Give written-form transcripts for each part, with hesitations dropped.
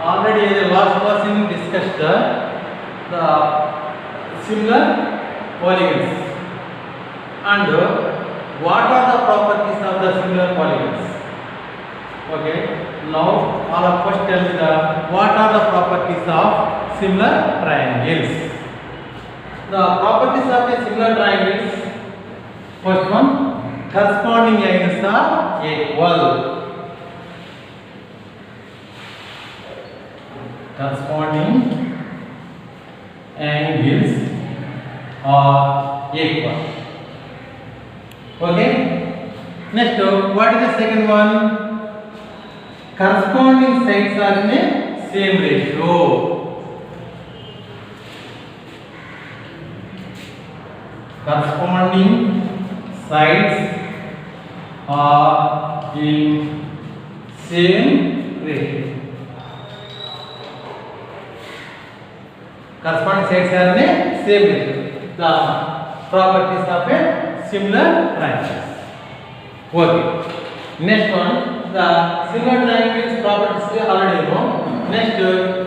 already in the last class we discussed the similar polygons and what are the properties of the similar polygons. Okay, now all of us tell me the what are the properties of similar triangles. The properties of a similar triangles, first one, corresponding angles are equal. Corresponding angles are equal. Okay. Next, what is the second one? Corresponding sides are in a same ratio. Corresponding sides are in same ratio. Corresponding sides are in a same ratio. The properties of a similar triangles. Okay. Next one, the similar triangles properties we already know. Next,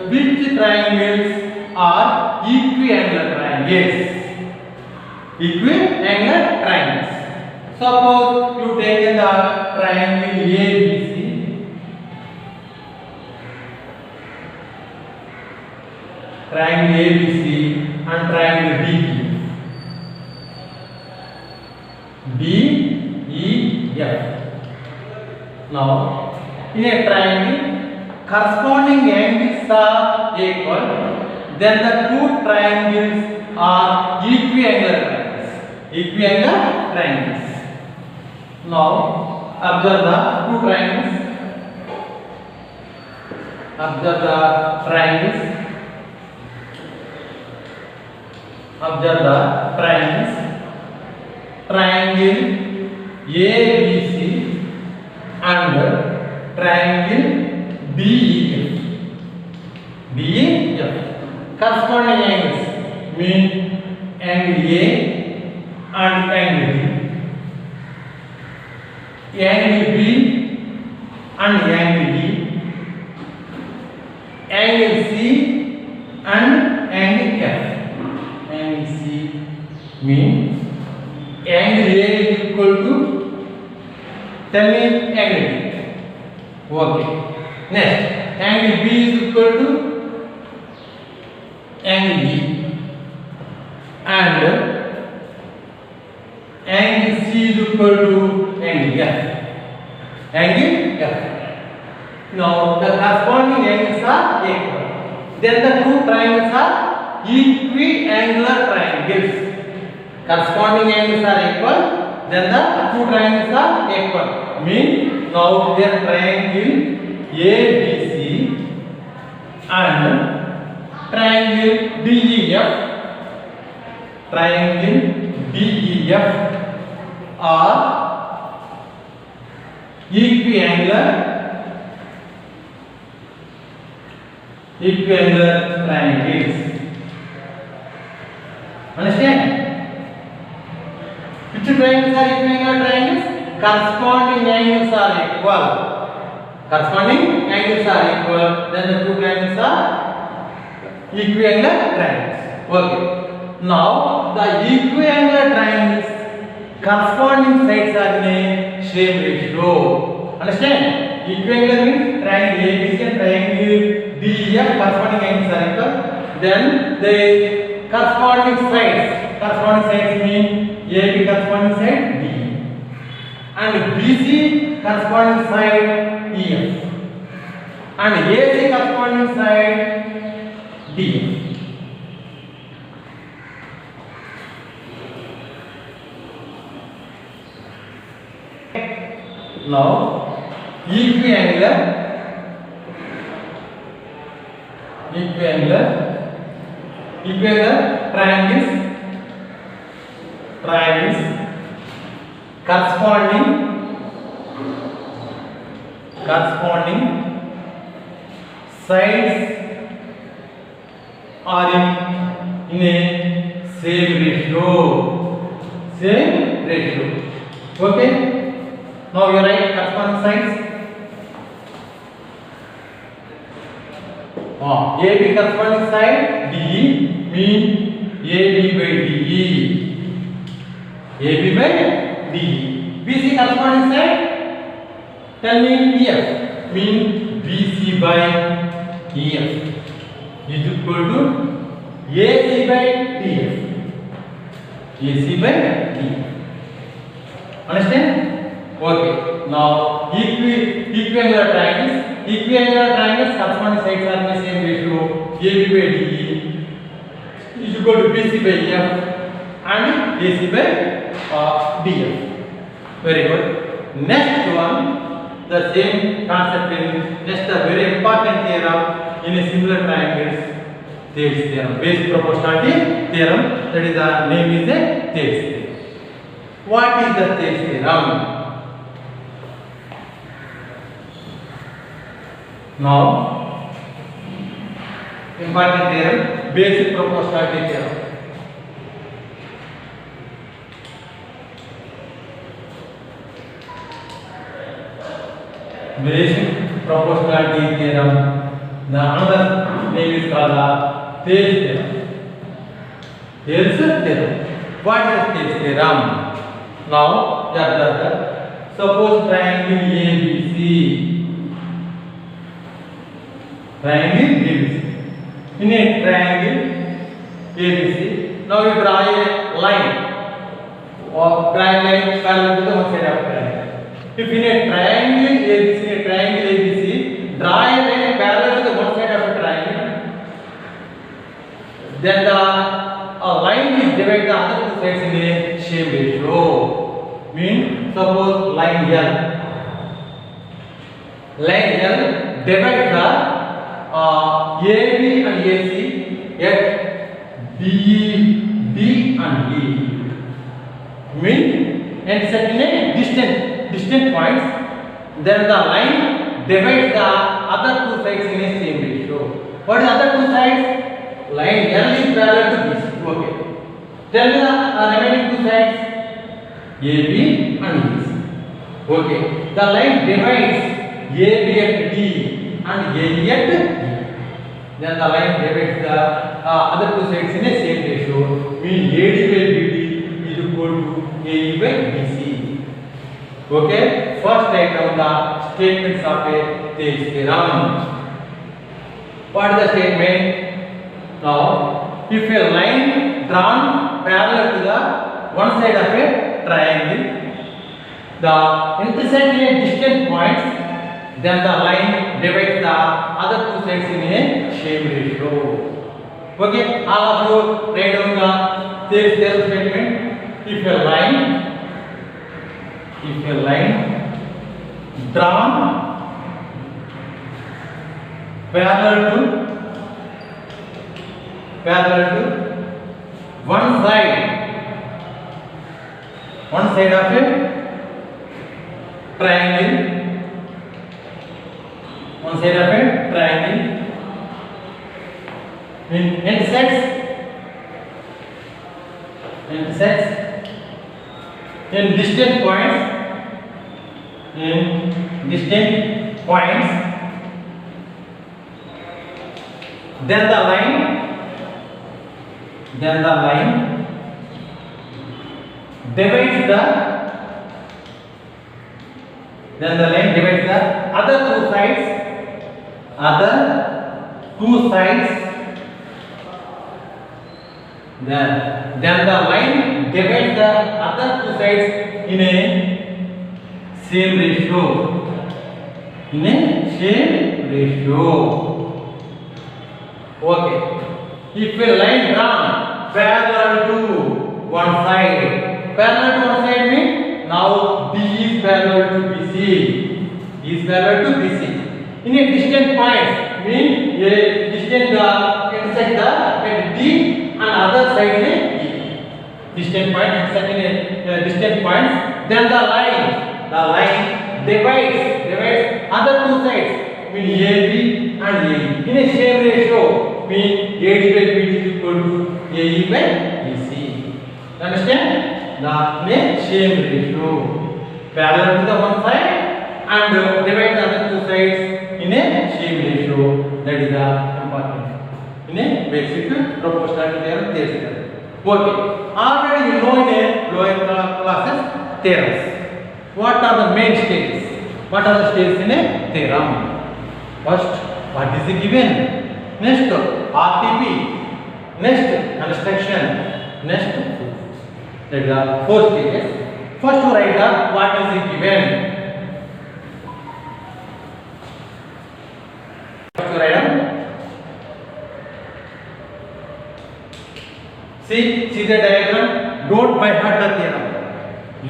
which triangles are equiangular triangles? Equiangular triangles. Suppose you take the triangle ABC. Triangle ABC and triangle DEF. Now, in a triangle, corresponding angles are equal. Then the two triangles are equiangular triangles. Equiangular triangles. Now, observe the two triangles. Observe the triangles. Observe the triangles. Triangle ABC and triangle DEF. DEF. Corresponding angles mean angle A and angle B. Angle B and angle D. Angle C and angle F. Angle C mean angle A is equal to, tell me angle B. Okay. Next, angle B is equal to angle D and angle C is equal to angle F. Angle F. Now the corresponding angles are equal. Then the two triangles are equiangular triangles. Corresponding angles are equal. Then the two triangles are equal. Mean now their triangle ABC and triangle DEF. Triangle DEF are equiangular triangles. Understand? Which triangles are equiangular triangles? Corresponding angles are equal. Corresponding angles are equal. Then the two triangles are equiangular triangles. Okay. Now the equiangular triangles corresponding sides are in a same ratio. Understand? Equiangular means triangle ABC and triangle DEF corresponding angles are equal. Then the corresponding sides mean AB corresponding side D and BC corresponding side EF and AC corresponding side DF. Now equiangular triangles corresponding sides are in a same ratio. Okay. Now you write corresponding sides. AB corresponding side DE mean AB by DE. AB by DE. BC corresponding side, tell me EF mean BC by EF is equal to AC by DF. AC by DF. Understand? Okay. Now equiangular triangles. Equiangular triangles corresponding sides are in the same ratio. AB by DE is equal to BC by EF and AC by DF. Very good. Next one, the same concept in next a very important theorem in a similar triangles. Thales theorem, basic proportionality theorem. That is the name is a Thales theorem. What is the Thales theorem? Now, important theorem, basic proportionality theorem. Basic proportionality theorem. The another name is called the Thales theorem. Thales theorem. What is Thales theorem? Now, suppose triangle ABC. Triangle ABC. In a triangle ABC, now you draw a line or draw a line parallel to the one side of triangle. If in a triangle ABC, draw a line parallel to the one side of a triangle, then the line is divided the other two sides in a same ratio. Mean suppose line L divide the AB and AC at D and E. Mean intersect in a distant points. Then the line divides the other two sides in a same ratio. What is the other two sides? Line L is parallel to BC. Okay. Tell me the remaining two sides. AB and AC. Okay. The line divides AB at D and AE at D. Then the line divides the other two sides in a same ratio. Mean AD by BD is equal to AE by BC. Okay. First write down the statements of a Thales theorem. What is the statement? Now, if a line drawn parallel to the one side of a triangle, the intersect in a distant points, then the line divides the other two sides in a same ratio. Okay, all of you write down the Thales theorem statement. If a line drawn parallel to one side of a triangle, intersects in distant points, then the line divides the other two sides. Then the line divides the other two sides in a same ratio. Okay. If a line drawn parallel to one side means now D is parallel to BC. In a distant point means a distant intersect at D and other side in a distant point intersect in a distant points. Then the line divides other two sides mean AB and AE in a same ratio mean AD by BD is equal to AE by BC. Understand? The same ratio parallel to the one side and divide the other two sides in a same ratio. ratio, that is the important in a basic proportionality theorem theory. Okay, already you know in a lower classes theorems. What are the main stages? What are the stages in a theorem? First, what is the given? Next, RTP. Next, construction. Next, proof. That is the 4 stages. First, to write the what is the given. First, to write down. See the diagram. Don't by heart the theorem.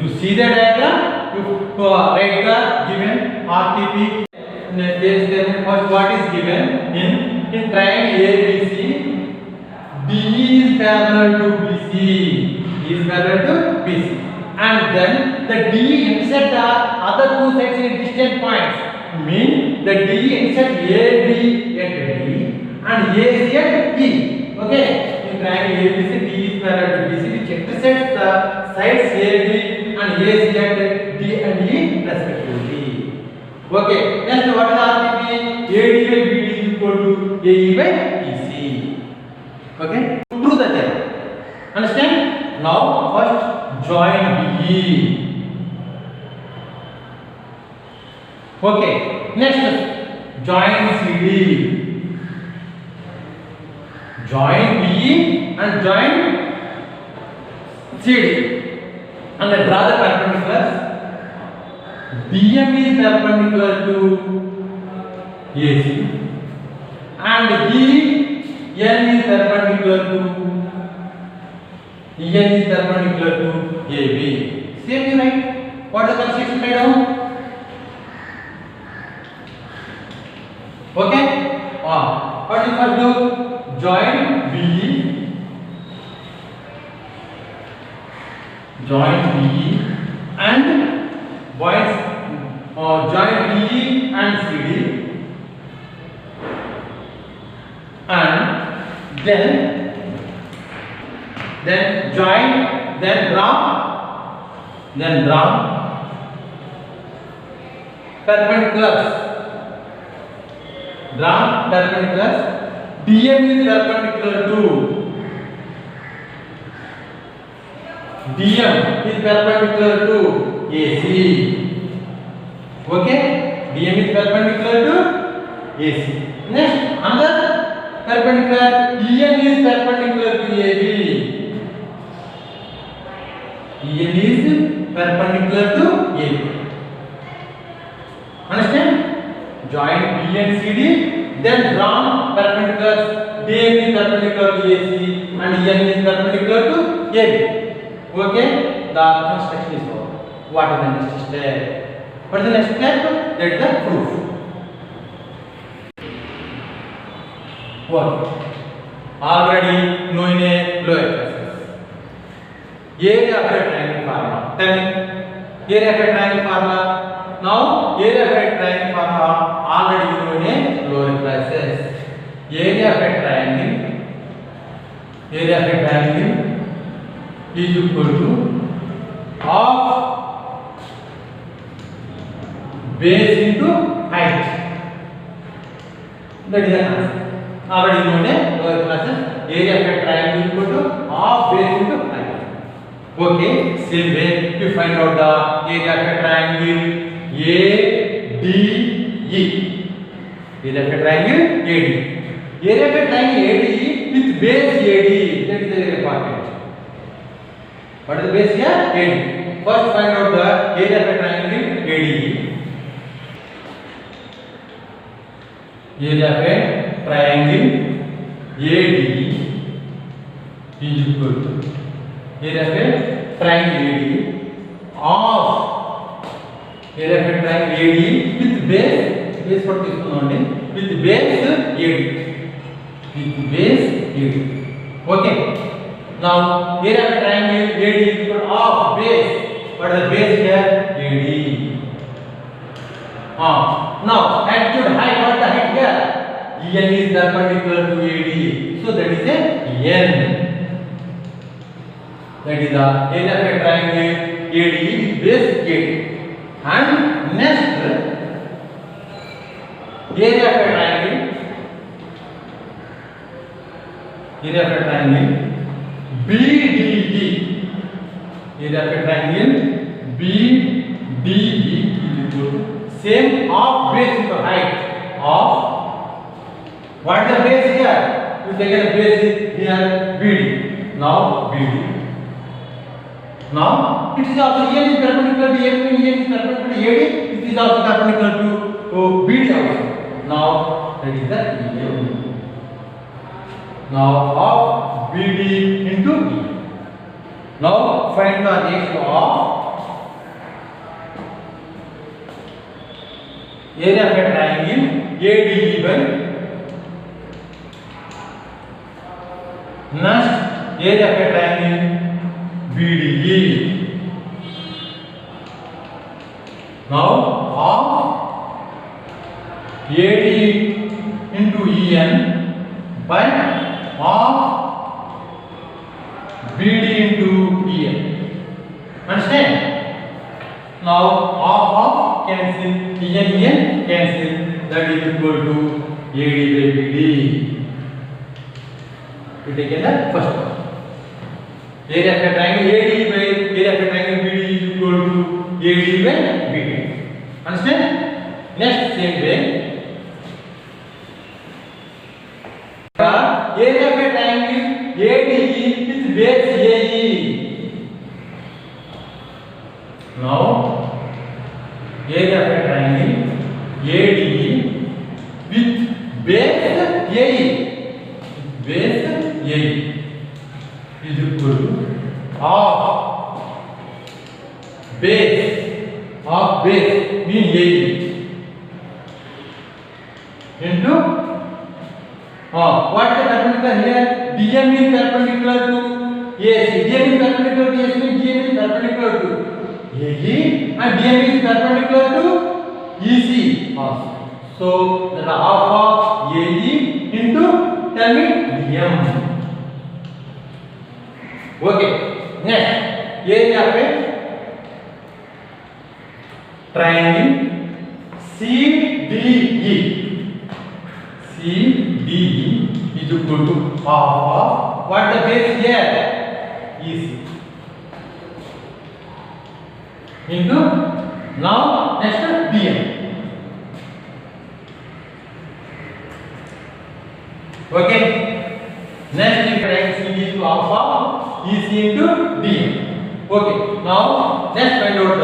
You see the diagram. You write the given RTP. First, what is given in triangle ABC? DE is parallel to BC. Is parallel to BC, and then the DE intersect the other two sides in distant points. Mean the DE intersect AB at D and AC at E. Okay, in triangle ABC, DE is parallel to BC, which intersects the sides AB and AC at D and E respectively. Okay, next what is RTP? AD by BD is equal to AE by EC. Okay, prove the theorem. Understand? Now first join BE. Okay, next join CD. Join BE and join CD. And then draw the perpendiculars. BM is perpendicular to AC and EN is perpendicular to AB. Same you write. What is the construction made down? Okay. What you first do? Join BE. And points. Join BE and CD. And then join, then draw perpendiculars. DM is perpendicular to AC. Okay, DM is perpendicular to AC. Next, another perpendicular, EN is perpendicular to AB. Understand? Join B and CD, then draw perpendiculars. DM is perpendicular to AC and EN is perpendicular to AB. Okay, the construction is over. What is the next step? What is the next step? That is the proof. What? Already knowing a lower classes. Area of a triangle formula. Tell me, area of a triangle formula. Now, area of a triangle formula already known in a lower classes. Area of a triangle is equal to half base into height. That is the answer. Already known in lower classes. Area of a triangle is equal to half base into height. Okay, same way to find out the area of a triangle ADE. Area of a triangle ADE. Area of a triangle ADE with base AD. That is very important. What is the base here? AD. First find out the area of a triangle ADE. Area of a triangle ADE is equal to area of a triangle ADE of area of a triangle ADE with base what is known with base AD. Okay. Now area of a triangle AD is equal to half base. What is the base here? AD. Now altitude height. What is the height here? EN is perpendicular to AD. So that is a EN. That is the area of a triangle AD with base AD. And next area of a triangle area of a triangle BDE. Area of a triangle BDE is equal to same of base into height of what is the base here? You take a base here BD. Now BD. Now it is also EN is perpendicular to AM and EN is perpendicular to AD. It is also perpendicular to BD also. Now that is the EM. Now of BD into E. Now find the ratio of area of a triangle ADE by next area of a triangle BDE. Now of ADE into EN by of BD into EN. Understand? Now of cancel, EN cancel, that is equal to AD by BD. We take the first one. Area of a triangle AD by area of a triangle BD is equal to AD by BD. Understand? Next same way. Area of a triangle ADE with base AE. Now area of a triangle ADE with base AE. Base AE is equal to half base mean AE into what is the perpendicular here? DM is perpendicular to AC. DM is perpendicular to AC means DM is perpendicular to AE and DM is perpendicular to EC also. So that half of AE into tell me DM. Okay. Next, area of a triangle CDE. CDE is equal to half of what the base here? EC. Into now next DM. Okay. Next we triangle CD is half of EC into DM. Okay. Now let's find out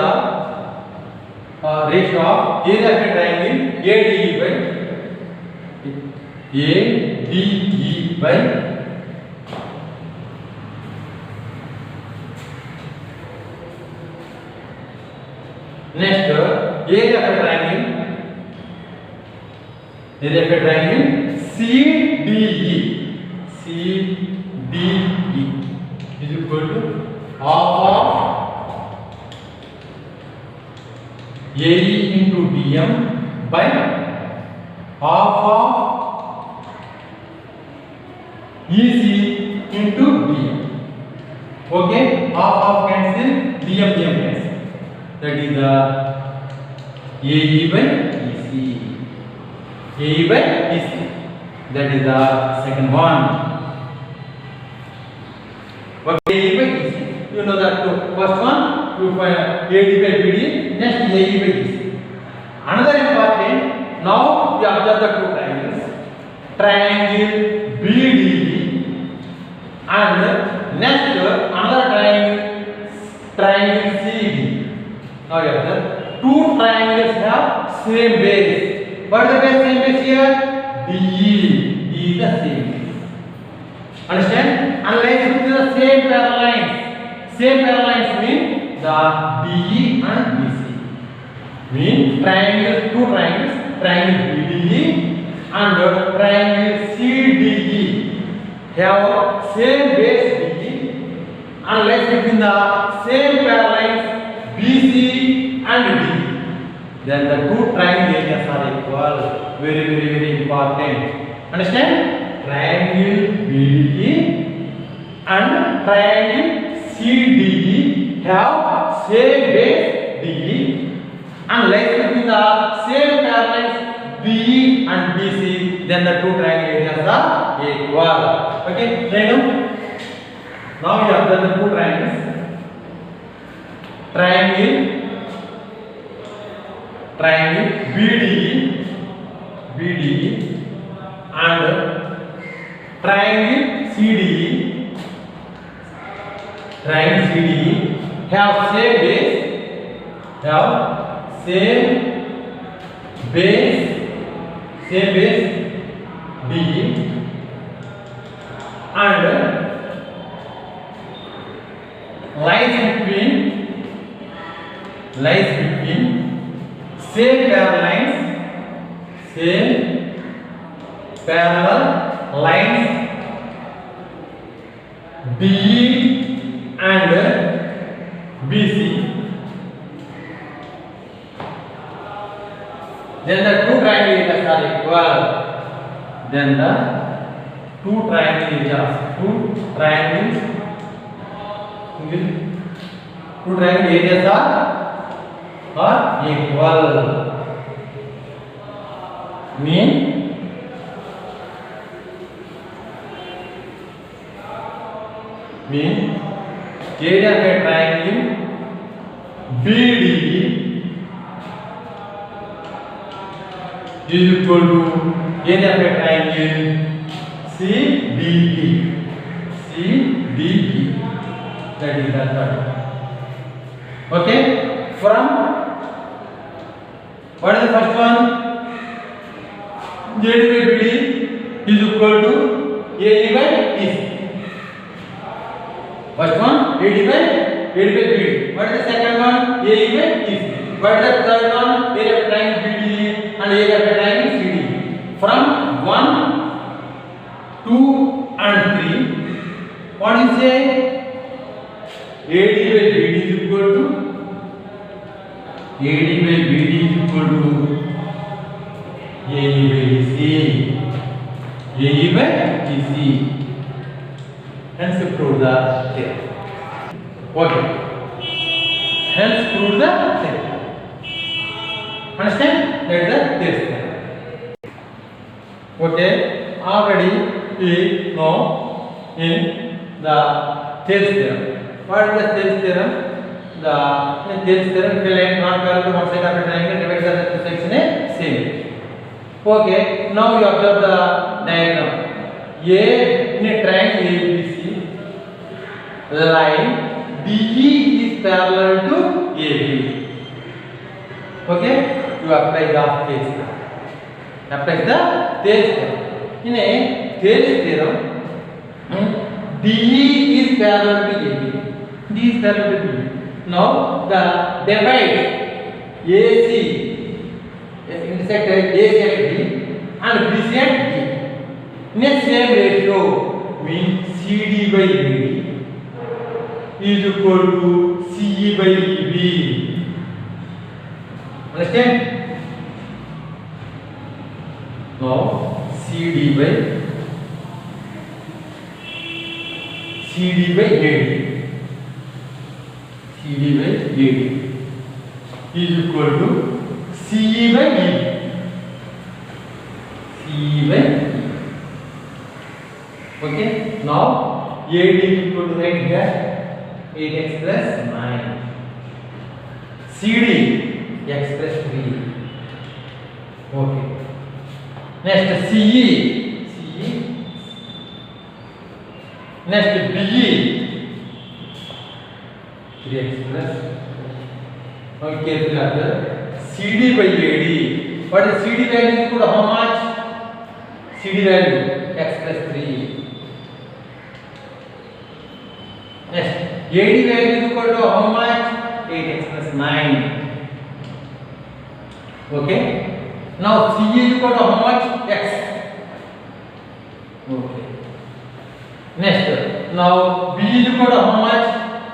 the ratio of area of a triangle ADE by next area of a triangle CDE is equal to half of AE into DM by half of EC into DM. Okay, half cancel, DM cancel. That is the AE by EC. AE by EC. That is the second one. Okay, AE by EC. You know that first one, you find AD by BD, next AE by EC. Another important, now we observe the two triangles. Triangle BDE and next another triangle CD. Now you have the two triangles have same base. What is the base same base here? DE. DE is the same base. Understand? Unless with the same parallel lines. Same parallel lines mean the DE and BC. Mean triangles, two triangles, triangle BDE and triangle CDE have same base DE unless between the same parallel lines BC and DE. Then the two triangle areas are equal. Very important. Understand? Triangle BDE and triangle CDE have same base DE unless between the same parallel BE and BC, then the two triangle areas are equal. Okay, now we observe the two triangles. Triangle BDE and triangle CDE have same base D and lies between same parallel lines BE and BC. Then the two triangles are equal. Two triangles are equal. Mean area of a triangle BDE is equal to area of a triangle CDE. That is the third. Okay, from what is the first one? AD by BD is equal to AE by EC. First one AD by BD. What is the second one? AE by EC. What is the third one? Area of triangle BDE and area of triangle CDE. From 1, 2 and 3, what is say? AD by BD is equal to AE by EC. Hence prove the theorem. Okay. Hence prove the theorem. Understand? That is the theorem. Okay. Already we know in the Thales theorem. What is the Thales theorem? The Thales theorem, if a line not parallel to one side of a triangle divided by the two sides in a same. Okay, now you observe the diagram. In a triangle ABC, line DE is parallel to AB. Okay, you apply the Thales theorem. In a Thales theorem, DE is parallel to AB. Now the divide AC intersect AC at D and BC at D in a same ratio, means CD by BD is equal to CE by EB. Understand? Now CD by AD is equal to CE by EB. Okay, now AD is equal to right here 8x plus 9. CD x plus 3. Okay. Next CE. Next BE 3x plus. Now carefully observe CD by AD. What is CD value is equal to how much? CD value x plus 3. Next AD value is equal to how much? 8x plus 9. Okay. Now CE is equal to how much? X. Okay. Next, now B is equal to how much?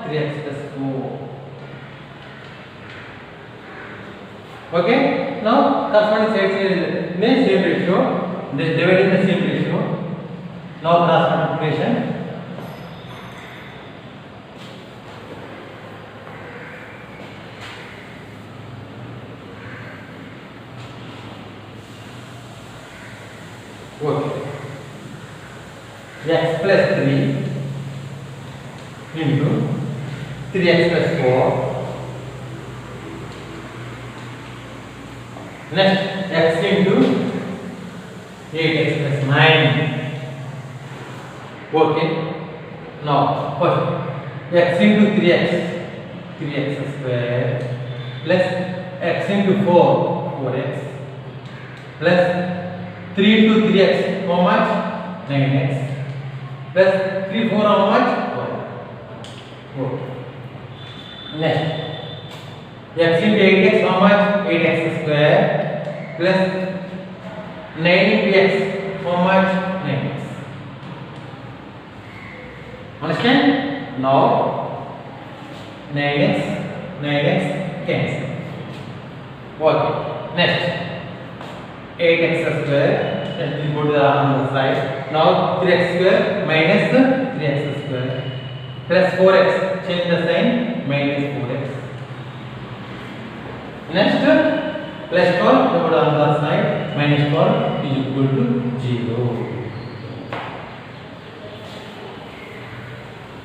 3x plus 4. Okay. Now corresponding sides in the same ratio. They divide in the same ratio. Now cross multiplication. Okay. x plus 3 into 3x plus 4. Next, x into 8x plus 9. Okay. Now, first x into 3x square plus x into 4x plus 3 into 3x, how much? 9x plus 3 4 how much? 4. Okay. Next, x into 8x how much? 8x square plus 9 into x how much? 9x. Understand? Now 9x cancel. Okay. Next, 8x square. Let me go to the other side. Now 3x square minus 3x square plus 4x. Change the sign. Minus 4x. Next, plus 12. Go to the other side. Minus 12 is equal to 0.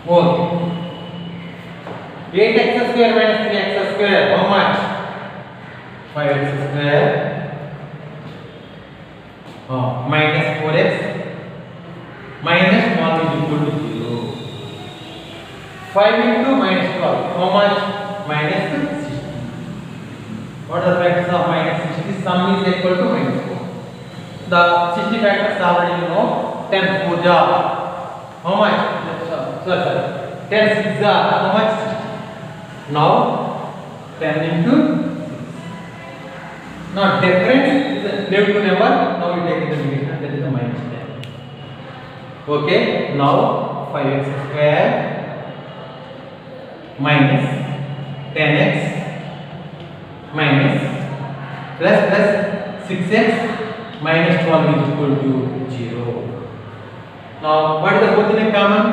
Okay. 8x square minus 3x square. How much? 5x square. Minus 4x minus 1 is equal to 0. 5 into minus 12. How much? Minus 60. What are the factors of minus 60? Sum is equal to minus 4. The 60 factors already you know. 10 4 how much? Sorry. 10 6 how much? 60. Now 10 into 6. Now difference is a negative number. Now we take the negative, that is the minus 10. Okay. Now 5x square minus 10x minus plus 6x minus 12 is equal to 0. Now what is the both in a common?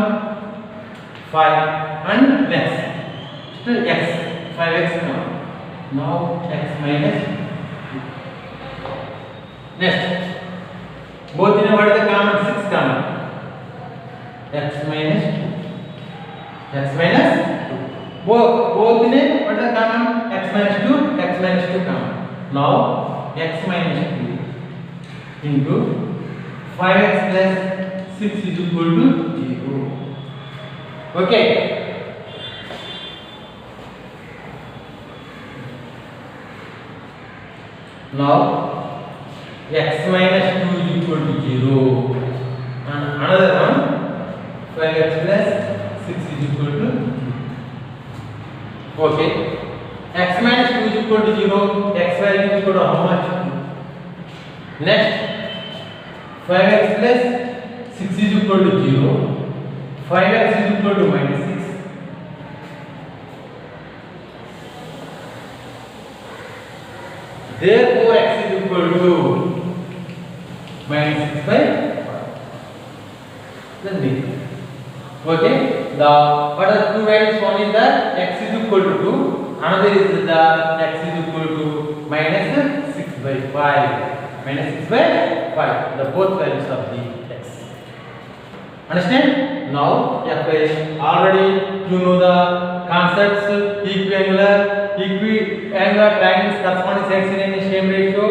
5 and next still x. 5x common. Now x minus. Next, both in a what is the common? 6 common. X minus 2. Both in a what is the common? X minus 2 common. Now x minus 2 into 5x plus 6 is equal to 0. Okay. Now x minus 2 is equal to 0 and another one 5x plus 6 is equal to 2. Okay. X minus 2 is equal to 0. X value is equal to how much? Next 5x plus 6 is equal to 0. 5x is equal to minus 6. Therefore x is equal to minus 6 by 5. Then B. Okay. The what are the two values? One is that x is equal to 2. Another is the x is equal to minus 6 by 5. Minus 6 by 5. The both values of the x. Understand? Now already you know the concepts equiangular triangles corresponding sides in the same ratio.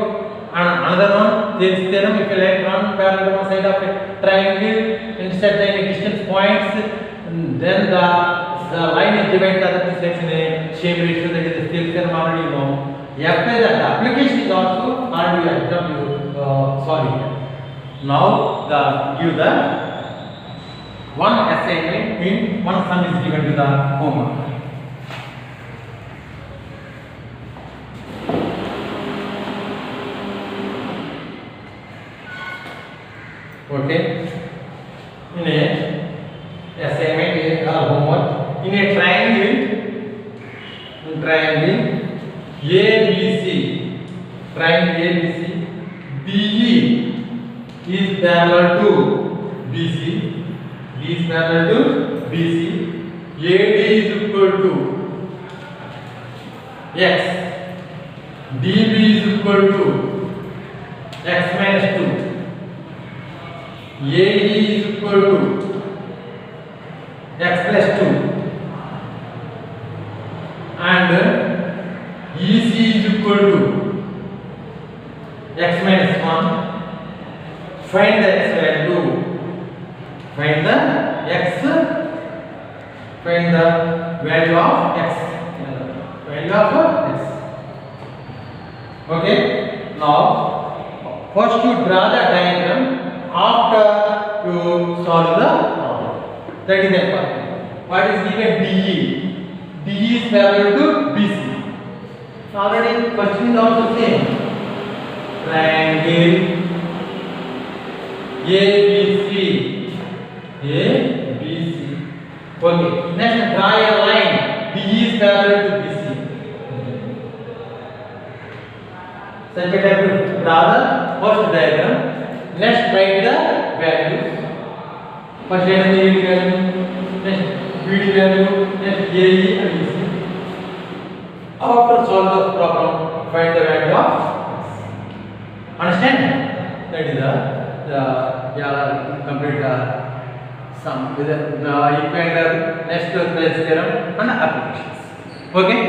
And another one, there is theorem, if you like one parallel side of a triangle, instead the distance points, then the line is divided the other two sides in a same ratio, that is the Thales theorem already you know. After that, the application is also already exam sorry. Now give the one assignment, means one sum is given to the homework. Okay. In a assignment or homework, in a triangle ABC, BE is parallel to BC, D is parallel to BC, AD is equal to X, DB is equal to X minus 2. AE is equal to x plus 2 and EC is equal to x minus 1. Find the x value. Find the value of x. Value of x. Okay. Now, first you draw the diagram after you solve the problem. That is important. What is given DE? DE is parallel to BC. Already question is also same. Triangle ABC. ABC. Okay. Next, draw a line. DE is parallel to BC. Such a type of draw the first diagram. Next, write the values. First, write the AD value. Next, BD value. Next, AE and BC. After solve the problem, find the value of x. Understand? That is the complete sum with the equivalent next place theorem and applications. Okay.